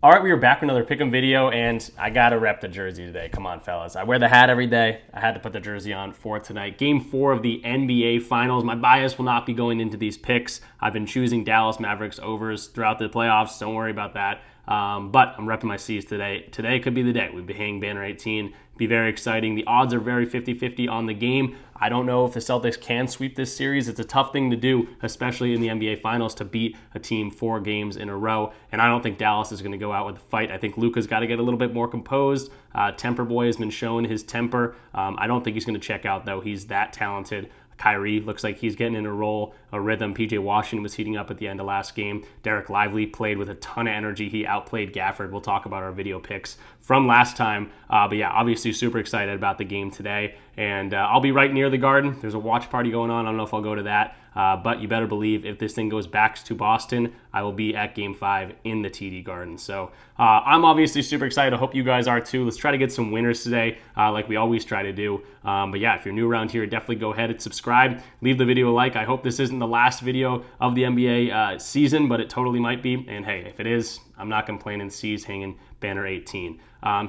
All right, we are back with another pick'em video, and I gotta rep the jersey today. Come on, fellas. I wear the hat every day. I had to put the jersey on for tonight. Game 4 of the NBA Finals. My bias will not be going into these picks. I've been choosing Dallas Mavericks overs throughout the playoffs. Don't worry about that. But I'm repping my C's today. Today could be the day. We'll be hanging banner 18. Be very exciting. The odds are very 50-50 on the game. I don't know if the Celtics can sweep this series. It's a tough thing to do, especially in the NBA Finals, to beat a team 4 games in a row. And I don't think Dallas is going to go out with a fight. I think Luka's got to get a little bit more composed. Temper Boy has been showing his temper. I don't think he's going to check out, though. He's that talented. Kyrie looks like he's getting in a rhythm. PJ Washington was heating up at the end of last game. Derek Lively played with a ton of energy. He outplayed Gafford. We'll talk about our video picks from last time. But yeah, obviously super excited about the game today. And I'll be right near the Garden. There's a watch party going on. I don't know if I'll go to that. But you better believe if this thing goes back to Boston, I will be at Game 5 in the TD Garden. So I'm obviously super excited. I hope you guys are too. Let's try to get some winners today like we always try to do. But yeah, if you're new around here, definitely go ahead and subscribe. Leave the video a like. I hope this isn't the last video of the NBA season, but it totally might be. And hey, if it is, I'm not complaining. C's hanging banner 18.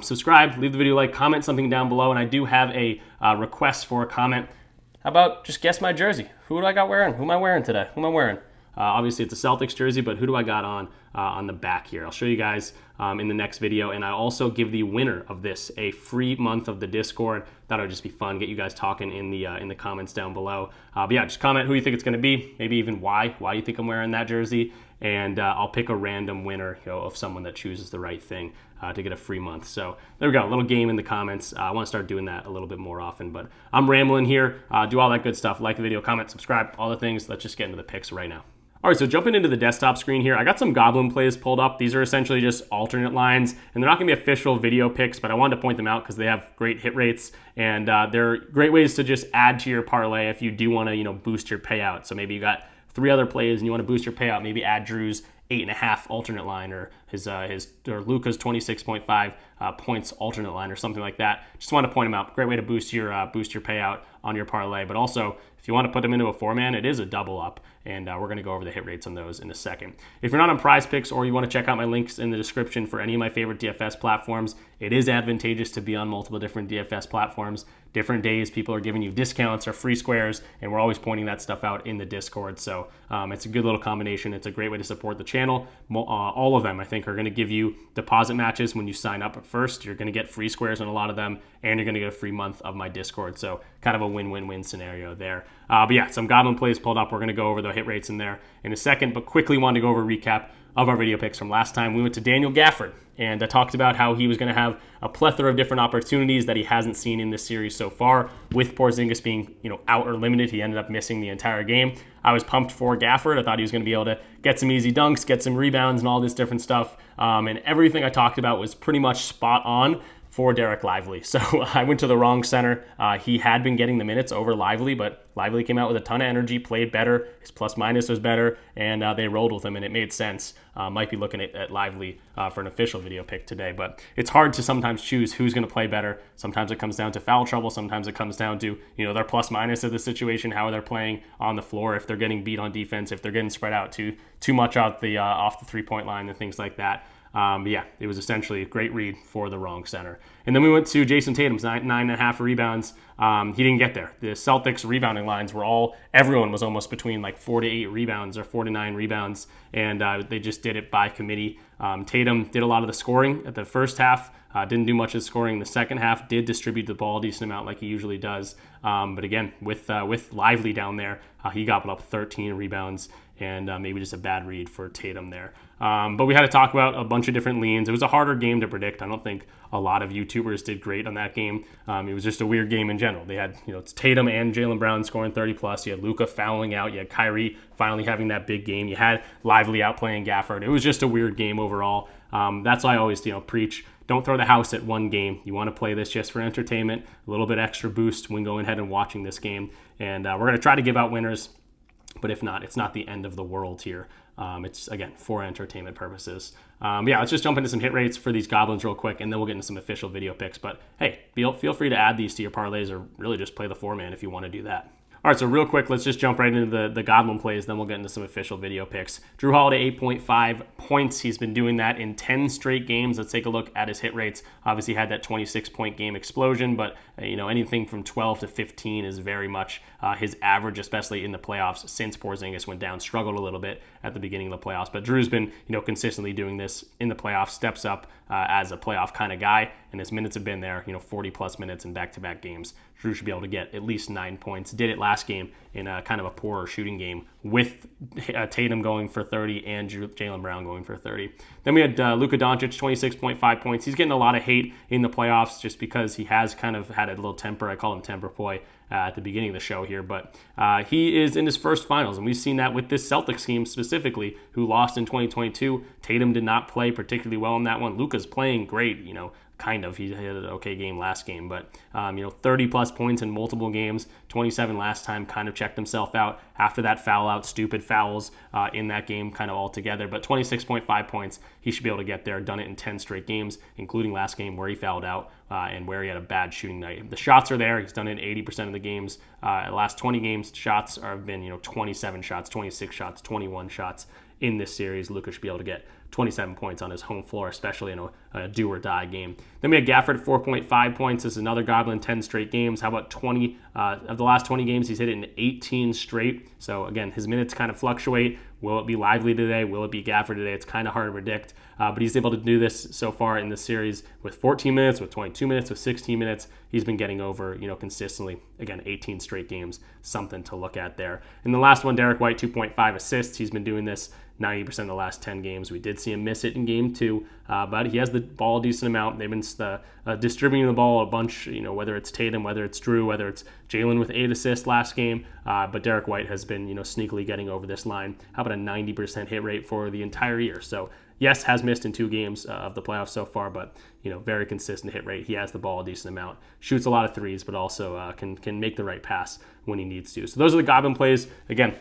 Subscribe, leave the video a like, comment something down below. And I do have a request for a comment. How about just guess my jersey? Who do I got wearing? Who am I wearing today? Who am I wearing? Obviously, it's a Celtics jersey, but who do I got on the back here? I'll show you guys in the next video, and I also give the winner of this a free month of the Discord. That would just be fun. Get you guys talking in the comments down below. But yeah, just comment who you think it's going to be, maybe even why you think I'm wearing that jersey, and I'll pick a random winner, of someone that chooses the right thing to get a free month. So there we go, a little game in the comments. I want to start doing that a little bit more often, but I'm rambling here. Do all that good stuff. Like the video, comment, subscribe, all the things. Let's just get into the picks right now. All right, so jumping into the desktop screen here, I got some Goblin plays pulled up. These are essentially just alternate lines, and they're not going to be official video picks, but I wanted to point them out because they have great hit rates, and they're great ways to just add to your parlay if you do want to, boost your payout. So maybe you got 3 other plays and you want to boost your payout.Maybe add Drew's 8.5 alternate line, or or Luka's 26.5 points alternate line, or something like that. Just want to point them out. Great way to boost your payout on your parlay. But also, if you want to put them into a 4-man, it is a double up, and we're going to go over the hit rates on those in a second. If you're not on PrizePicks, or you want to check out my links in the description for any of my favorite DFS platforms, it is advantageous to be on multiple different DFS platforms. Different days, people are giving you discounts or free squares, and we're always pointing that stuff out in the Discord. So it's a good little combination. It's a great way to support the channel. All of them, I think, are going to give you deposit matches when you sign up at first. You're going to get free squares on a lot of them, and you're going to get a free month of my Discord. So kind of a win-win-win scenario there. But yeah, some Goblin plays pulled up. We're going to go over the hit rates in there in a second, but quickly wanted to go over a recap of our video picks from last time. We went to Daniel Gafford, and I talked about how he was going to have a plethora of different opportunities that he hasn't seen in this series so far. With Porzingis being out or limited, he ended up missing the entire game. I was pumped for Gafford. I thought he was going to be able to get some easy dunks, get some rebounds, and all this different stuff. And everything I talked about was pretty much spot on for Derek Lively. So I went to the wrong center. He had been getting the minutes over Lively, but Lively came out with a ton of energy, played better. His plus-minus was better, and they rolled with him, and it made sense. Might be looking at Lively for an official video pick today, but it's hard to sometimes choose who's going to play better. Sometimes it comes down to foul trouble. Sometimes it comes down to their plus-minus of the situation, how they're playing on the floor, if they're getting beat on defense, if they're getting spread out too much off the 3-point line and things like that. But yeah, it was essentially a great read for the wrong center. And then we went to Jason Tatum's 9.5 rebounds. He didn't get there. The Celtics rebounding lines were everyone was almost between like 4 to 8 rebounds or 4 to 9 rebounds, and they just did it by committee. Tatum did a lot of the scoring at the first half. Didn't do much of the scoring in the second half. Did distribute the ball a decent amount like he usually does. But again, with Lively down there, he got up 13 rebounds, and maybe just a bad read for Tatum there. But we had to talk about a bunch of different leans. It was a harder game to predict. I don't think a lot of YouTubers did great on that game. It was just a weird game in general. They had it's Tatum and Jaylen Brown scoring 30+. You had Luka fouling out. You had Kyrie finally having that big game. You had Lively outplaying Gafford. It was just a weird game overall. That's why I always preach. Don't throw the house at one game. You want to play this just for entertainment, a little bit extra boost when going ahead and watching this game. And we're going to try to give out winners, but if not, it's not the end of the world here. It's, again, for entertainment purposes. Yeah, let's just jump into some hit rates for these Goblins real quick, and then we'll get into some official video picks. But hey, feel free to add these to your parlays, or really just play the 4-man if you want to do that. All right, so real quick, let's just jump right into the Goblin plays, then we'll get into some official video picks. Drew Holiday, 8.5 points. He's been doing that in 10 straight games. Let's take a look at his hit rates. Obviously had that 26-point game explosion, but anything from 12 to 15 is very much his average, especially in the playoffs since Porzingis went down. Struggled a little bit at the beginning of the playoffs, but Drew's been consistently doing this in the playoffs, steps up as a playoff kind of guy, and his minutes have been there, 40-plus minutes in back-to-back games. Drew should be able to get at least 9 points. Did it last game in a kind of a poorer shooting game with Tatum going for 30 and Jaylen Brown going for 30. Then we had Luka Doncic, 26.5 points. He's getting a lot of hate in the playoffs just because he has kind of had a little temper. I call him temper boy at the beginning of the show here, but he is in his first finals, and we've seen that with this Celtics team specifically, who lost in 2022. Tatum did not play particularly well in that one. Luka's playing great, kind of. He had an okay game last game, but 30-plus points in multiple games, 27 last time, kind of checked himself out after that foul out, stupid fouls in that game kind of all together, but 26.5 points, he should be able to get there. Done it in 10 straight games, including last game where he fouled out and where he had a bad shooting night. The shots are there. He's done it in 80% of the games. The last 20 games, shots have been 27 shots, 26 shots, 21 shots in this series. Luka should be able to get 27 points on his home floor, especially in a do-or-die game. Then we had Gafford, 4.5 points. This is another Goblin, 10 straight games. How about 20 of the last 20 games? He's hit it in 18 straight. So, again, his minutes kind of fluctuate. Will it be Lively today? Will it be Gafford today? It's kind of hard to predict. But he's able to do this so far in this series with 14 minutes, with 22 minutes, with 16 minutes. He's been getting over, consistently. Again, 18 straight games, something to look at there. And the last one, Derek White, 2.5 assists. He's been doing this 90% of the last 10 games. We did see him miss it in game 2, but he has the ball a decent amount. They've been distributing the ball a bunch, whether it's Tatum, whether it's Drew, whether it's Jaylen with 8 assists last game, but Derek White has been, sneakily getting over this line. How about a 90% hit rate for the entire year? So, yes, has missed in 2 games of the playoffs so far, but, very consistent hit rate. He has the ball a decent amount, shoots a lot of threes, but also can make the right pass when he needs to. So those are the Goblin plays. Again,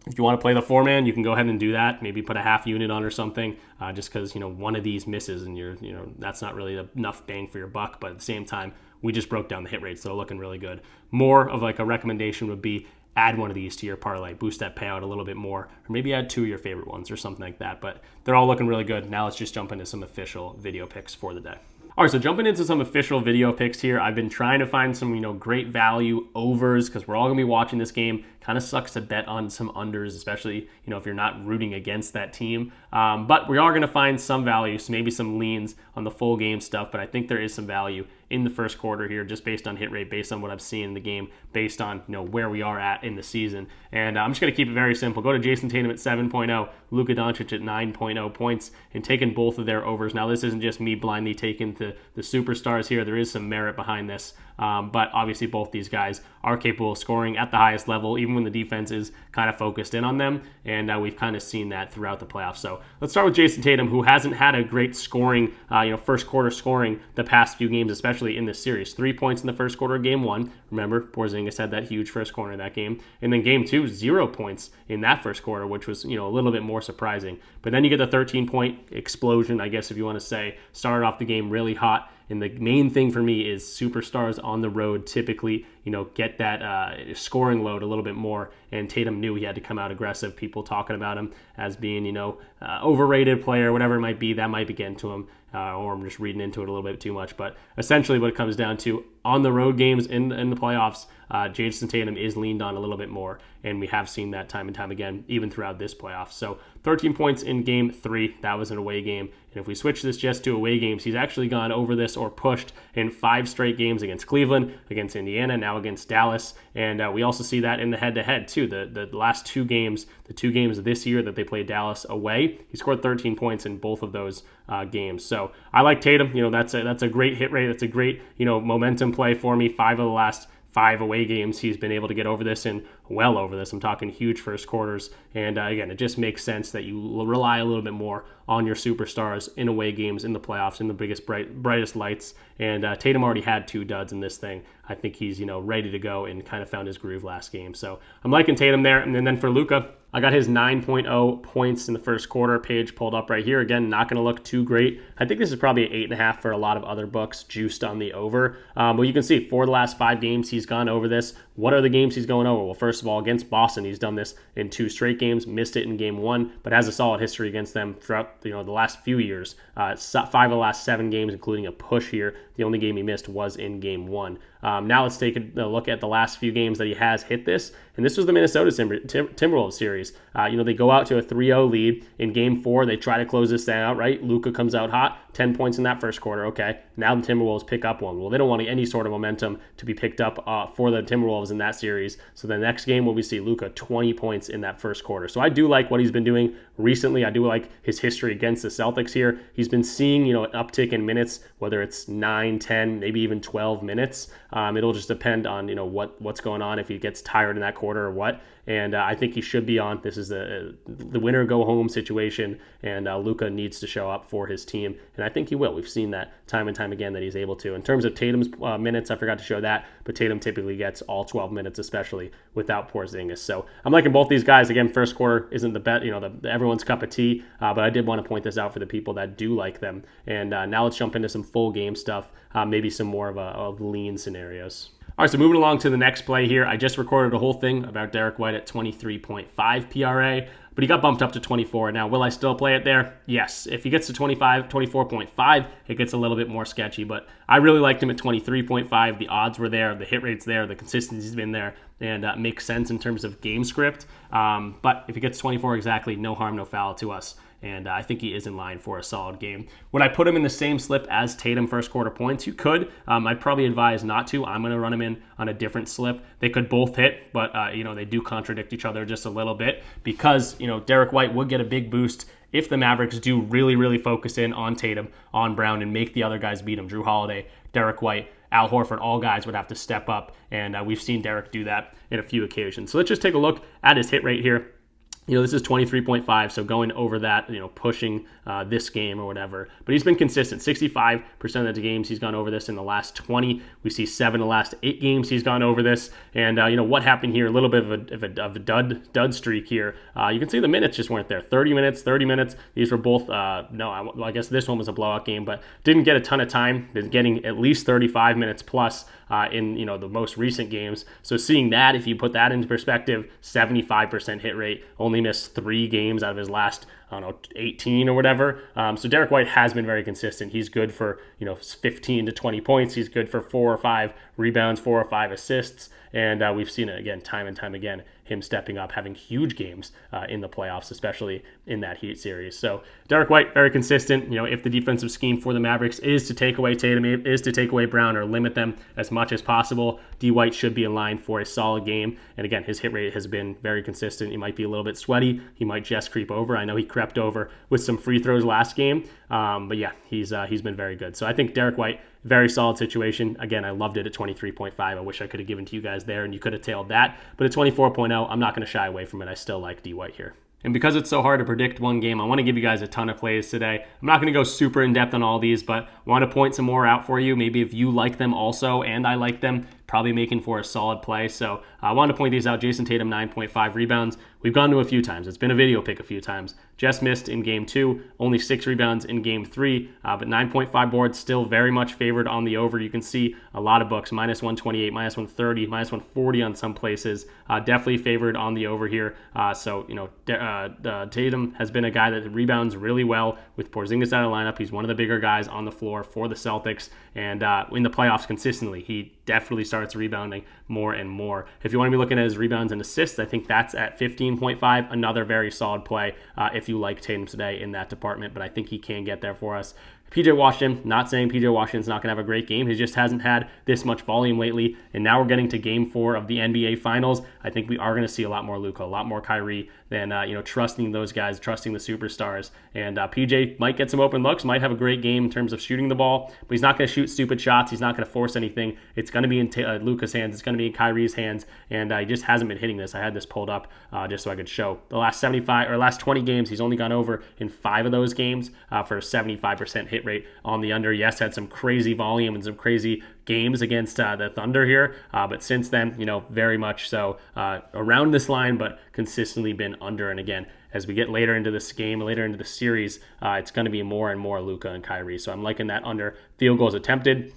if you want to play the 4-man, you can go ahead and do that. Maybe put a half unit on or something, just because one of these misses and that's not really enough bang for your buck. But at the same time, we just broke down the hit rates, so they're looking really good. More of like a recommendation would be add one of these to your parlay, boost that payout a little bit more, or maybe add 2 of your favorite ones or something like that. But they're all looking really good. Now let's just jump into some official video picks for the day. All right, so jumping into some official video picks here, I've been trying to find some, great value overs because we're all going to be watching this game. Kind of sucks to bet on some unders, especially, if you're not rooting against that team. But we are going to find some value, so maybe some leans on the full game stuff, but I think there is some value in the first quarter here, just based on hit rate, based on what I've seen in the game, based on where we are at in the season. And I'm just going to keep it very simple. Go to Jason Tatum at 7.0, Luka Doncic at 9.0 points, and taking both of their overs. Now, this isn't just me blindly taking the superstars here. There is some merit behind this. But obviously both these guys are capable of scoring at the highest level, even when the defense is kind of focused in on them. And we've kind of seen that throughout the playoffs. So let's start with Jason Tatum, who hasn't had a great scoring, first quarter scoring the past few games, especially in this series. 3 points in the first quarter of game 1. Remember, Porzingis had that huge first quarter in that game. And then game 2, 0 points in that first quarter, which was, a little bit more surprising. But then you get the 13-point explosion, I guess if you want to say. Started off the game really hot. And the main thing for me is superstars on the road typically, get that scoring load a little bit more. And Tatum knew he had to come out aggressive. People talking about him as being, overrated player, whatever it might be, that might be getting to him. Or I'm just reading into it a little bit too much. But essentially what it comes down to, on the road games in the playoffs, Jason Tatum is leaned on a little bit more. And we have seen that time and time again, even throughout this playoff. So 13 points in game 3. That was an away game. And if we switch this just to away games, he's actually gone over this or pushed in 5 straight games against Cleveland, against Indiana, now against Dallas. And we also see that in the head-to-head, too. The last 2 games, the 2 games this year that they played Dallas away, he scored 13 points in both of those games. So I like Tatum. That's a great hit rate. That's a great, momentum play for me. 5 of the last 5 away games, he's been able to get over this and well over this. I'm talking huge first quarters. And again, it just makes sense that you rely a little bit more on your superstars in away games, in the playoffs, in the biggest, brightest lights. And Tatum already had 2 duds in this thing. I think he's, ready to go and kind of found his groove last game. So I'm liking Tatum there. And then for Luka, I got his 9.0 points in the first quarter page pulled up right here. Again, not going to look too great. I think this is probably an 8.5 for a lot of other books juiced on the over. But you can see 4 of the last 5 games he's gone over this. What are the games he's going over? Well, first of all, against Boston, he's done this in 2 straight games, missed it in game 1, but has a solid history against them throughout the last few years. 5 of the last 7 games, including a push here. The only game he missed was in game 1. Now let's take a look at the last few games that he has hit this. And this was the Minnesota Timberwolves series. They go out to a 3-0 lead. In game 4, they try to close this thing out, right? Luka comes out hot, 10 points in that first quarter. Okay, now the Timberwolves pick up one. Well, they don't want any sort of momentum to be picked up for the Timberwolves in that series. So the next game, we see Luka 20 points in that first quarter. So I do like what he's been doing recently. I do like his history against the Celtics here. He's been seeing, an uptick in minutes, whether it's 9, 10, maybe even 12 minutes. It'll just depend on, what's going on, if he gets tired in that quarter or what. And I think he should be on. This is the winner go home situation, and Luka needs to show up for his team, and I think he will. We've seen that time and time again that he's able to. In terms of Tatum's minutes, I forgot to show that, but Tatum typically gets all 12 minutes, especially without Porzingis. So I'm liking both these guys. Again, first quarter isn't the bet, everyone's cup of tea, but I did want to point this out for the people that do like them. And now let's jump into some full game stuff, maybe some more of lean scenarios. All right, so moving along to the next play here. I just recorded a whole thing about Derek White at 23.5 PRA, but he got bumped up to 24. Now, will I still play it there? Yes. If he gets to 24.5, it gets a little bit more sketchy, but I really liked him at 23.5. The odds were there, the hit rate's there, the consistency's been there, and makes sense in terms of game script. But if he gets 24 exactly, no harm, no foul to us. And I think he is in line for a solid game. Would I put him in the same slip as Tatum first quarter points? You could. I'd probably advise not to. I'm going to run him in on a different slip. They could both hit, but they do contradict each other just a little bit because Derek White would get a big boost if the Mavericks do really, really focus in on Tatum, on Brown, and make the other guys beat him. Drew Holiday, Derek White, Al Horford, all guys would have to step up, and we've seen Derek do that in a few occasions. So let's just take a look at his hit rate here. This is 23.5, so going over that, pushing this game or whatever. But he's been consistent. 65% of the games he's gone over this in the last 20. We see 7 of the last 8 games he's gone over this. And, what happened here, a little bit of a dud streak here. You can see the minutes just weren't there. 30 minutes. These were both, I guess this one was a blowout game, but didn't get a ton of time. Been getting at least 35 minutes plus in, the most recent games. So seeing that, if you put that into perspective, 75% hit rate, only missed 3 games out of his last 18 or whatever. So Derek White has been very consistent. He's good for 15 to 20 points. He's good for 4 or 5 rebounds, 4 or 5 assists, and we've seen it again time and time again, him stepping up, having huge games in the playoffs, especially in that Heat series. So Derek White, very consistent. If the defensive scheme for the Mavericks is to take away Tatum, is to take away Brown or limit them as much as possible, D. White should be in line for a solid game. And again, his hit rate has been very consistent. He might be a little bit sweaty. He might just creep over. I know he crept over with some free throws last game. But yeah, he's been very good. So I think Derek White, very solid situation. Again, I loved it at 23.5. I wish I could have given to you guys there and you could have tailed that. But at 24.0, I'm not going to shy away from it. I still like D. White here. And because it's so hard to predict one game, I want to give you guys a ton of plays today. I'm not going to go super in-depth on all these, but I want to point some more out for you. Maybe if you like them also and I like them, probably making for a solid play. So I wanted to point these out. Jason Tatum, 9.5 rebounds. We've gone to a few times. It's been a video pick a few times. Just missed in game 2, only 6 rebounds in game 3, but 9.5 boards, still very much favored on the over. You can see a lot of books, minus 128, minus 130, minus 140 on some places. Definitely favored on the over here. Tatum has been a guy that rebounds really well with Porzingis out of the lineup. He's one of the bigger guys on the floor for the Celtics, and in the playoffs consistently, he definitely starts rebounding more and more. If you want to be looking at his rebounds and assists, I think that's at 15.5. Another very solid play if you like Tatum today in that department, but I think he can get there for us. PJ Washington, not saying PJ Washington's not going to have a great game. He just hasn't had this much volume lately. And now we're getting to game 4 of the NBA Finals. I think we are going to see a lot more Luka, a lot more Kyrie than, trusting those guys, trusting the superstars. And PJ might get some open looks, might have a great game in terms of shooting the ball, but he's not going to shoot stupid shots. He's not going to force anything. It's going to be in Luka's hands. It's going to be in Kyrie's hands. And he just hasn't been hitting this. I had this pulled up just so I could show. The last 20 games, he's only gone over in 5 of those games for a 75% hit hit rate on the under. Yes, had some crazy volume and some crazy games against the Thunder here, but since then, very much so around this line, but consistently been under. And again, as we get later into this game, later into the series, it's going to be more and more Luka and Kyrie. So I'm liking that under field goals attempted.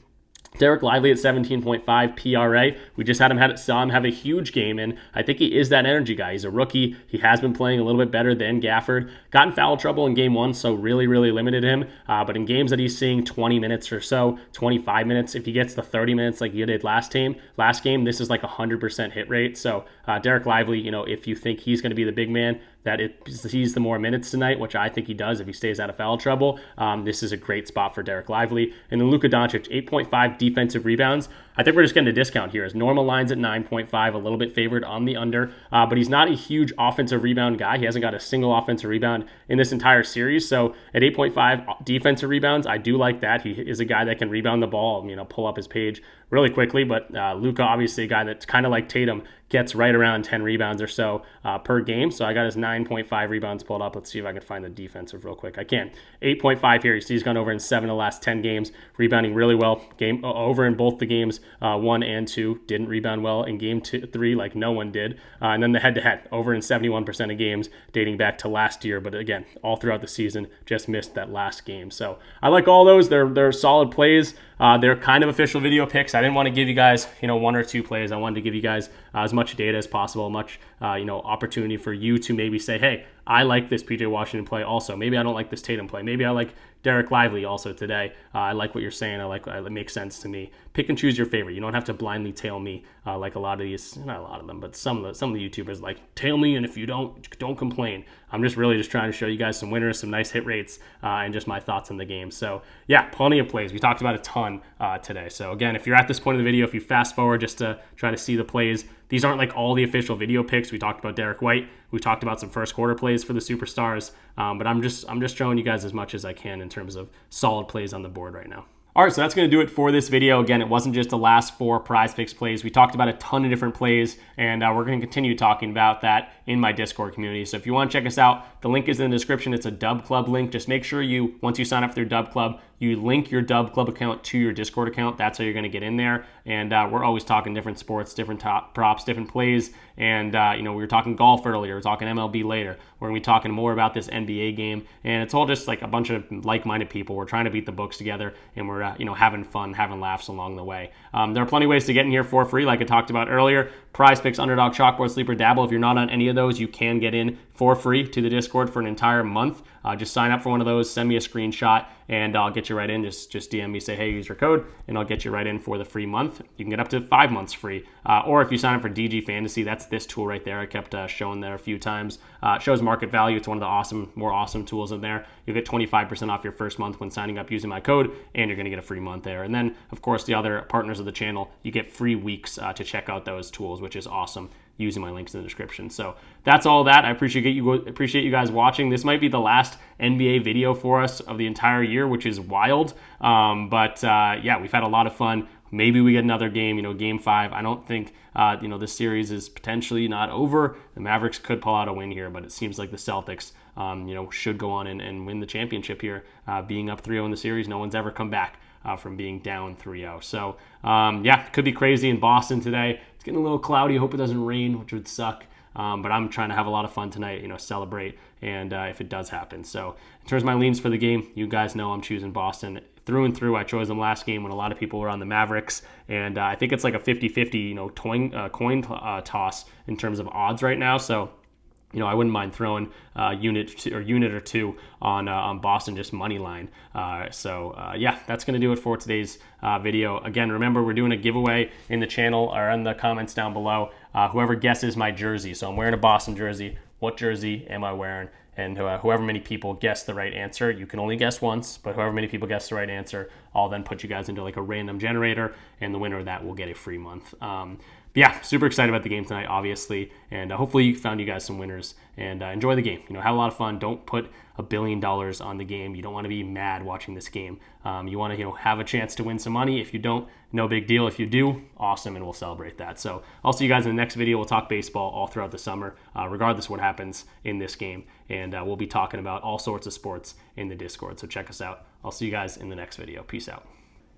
Derek Lively at 17.5 PRA. We just saw him have a huge game, and I think he is that energy guy. He's a rookie. He has been playing a little bit better than Gafford. Got in foul trouble in game 1, so really, really limited him. But in games that he's seeing 20 minutes or so, 25 minutes, if he gets the 30 minutes like he did last game, this is like 100% hit rate. So Derek Lively, if you think he's going to be the big man, that he's the more minutes tonight, which I think he does if he stays out of foul trouble. This is a great spot for Derek Lively. And then Luka Doncic, 8.5 defensive rebounds. I think we're just getting a discount here. His normal line's at 9.5, a little bit favored on the under, but he's not a huge offensive rebound guy. He hasn't got a single offensive rebound in this entire series. So at 8.5 defensive rebounds, I do like that. He is a guy that can rebound the ball, pull up his page really quickly. But Luka, obviously a guy that's kind of like Tatum, gets right around 10 rebounds or so per game. So I got his 9.5 rebounds pulled up. Let's see if I can find the defensive real quick. I can. 8.5 here. You see he's gone over in 7 of the last 10 games, rebounding really well. Game over in both the games, 1 and 2. Didn't rebound well in game 3 like no one did. And then the head-to-head, over in 71% of games dating back to last year. But again, all throughout the season, just missed that last game. So I like all those. They're solid plays. They're kind of official video picks. I didn't want to give you guys, 1 or 2 plays. I wanted to give you guys as much data as possible, much, opportunity for you to maybe say, hey, I like this PJ Washington play also. Maybe I don't like this Tatum play. Maybe I like Derek Lively also today. I like what you're saying. It makes sense to me. Pick and choose your favorite. You don't have to blindly tail me like a lot of these, not a lot of them, but some of the YouTubers like tail me, and if you don't complain. I'm just trying to show you guys some winners, some nice hit rates, and just my thoughts on the game. So yeah, plenty of plays. We talked about a ton today. So again, if you're at this point of the video, if you fast forward just to try to see the plays, these aren't like all the official video picks. We talked about Derek White. We talked about some first quarter plays for the superstars. But I'm just showing you guys as much as I can in terms of solid plays on the board right now. All right, so that's going to do it for this video. Again, it wasn't just the last 4 PrizePicks plays. We talked about a ton of different plays, and we're going to continue talking about that in my Discord community. So if you want to check us out, the link is in the description. It's a Dub Club link. Just make sure once you sign up through Dub Club, you link your Dub Club account to your Discord account. That's how you're going to get in there. And we're always talking different sports, different props, different plays. And, we were talking golf earlier. We're talking MLB later. We're going to be talking more about this NBA game. And it's all just like a bunch of like-minded people. We're trying to beat the books together, and we're, having fun, having laughs along the way. There are plenty of ways to get in here for free, like I talked about earlier. PrizePicks, Underdog, Chalkboard, Sleeper, Dabble. If you're not on any of those, you can get in for free to the Discord for an entire month. Just sign up for one of those, send me a screenshot, and I'll get you right in. Just DM me, say, hey, use your code, and I'll get you right in for the free month. You can get up to 5 months free. Or if you sign up for DG Fantasy, that's this tool right there. I kept showing there a few times. It shows market value. It's one of the more awesome tools in there. You'll get 25% off your first month when signing up using my code, and you're going to get a free month there. And then, of course, the other partners of the channel, you get free weeks to check out those tools, which is awesome, using my links in the description. So that's all that. I appreciate you guys watching. This might be the last NBA video for us of the entire year, which is wild. But we've had a lot of fun. Maybe we get another game, game 5. I don't think, this series is potentially not over. The Mavericks could pull out a win here, but it seems like the Celtics, should go on and win the championship here. Being up 3-0 in the series, no one's ever come back from being down 3-0. So, it could be crazy in Boston today. It's getting a little cloudy. I hope it doesn't rain, which would suck. But I'm trying to have a lot of fun tonight, celebrate, and if it does happen. So in terms of my leans for the game, you guys know I'm choosing Boston through and through. I chose them last game when a lot of people were on the Mavericks, and I think it's like a 50-50, coin toss in terms of odds right now. So, I wouldn't mind throwing a unit or two on Boston, just money line. That's going to do it for today's video. Again, remember, we're doing a giveaway in the channel or in the comments down below. Whoever guesses my jersey. So I'm wearing a Boston jersey. What jersey am I wearing? And however many people guess the right answer, you can only guess once, but however many people guess the right answer, I'll then put you guys into like a random generator, and the winner of that will get a free month. But yeah, super excited about the game tonight, obviously, and hopefully you found you guys some winners and enjoy the game. Have a lot of fun. Don't put $1 billion on the game. You don't want to be mad watching this game. You want to have a chance to win some money. If you don't, no big deal. If you do, awesome, and we'll celebrate that. So I'll see you guys in the next video. We'll talk baseball all throughout the summer, regardless of what happens in this game, and we'll be talking about all sorts of sports in the Discord. So check us out. I'll see you guys in the next video. Peace out.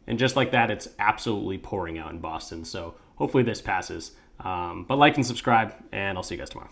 And just like that, it's absolutely pouring out in Boston. So hopefully this passes. But like and subscribe, and I'll see you guys tomorrow.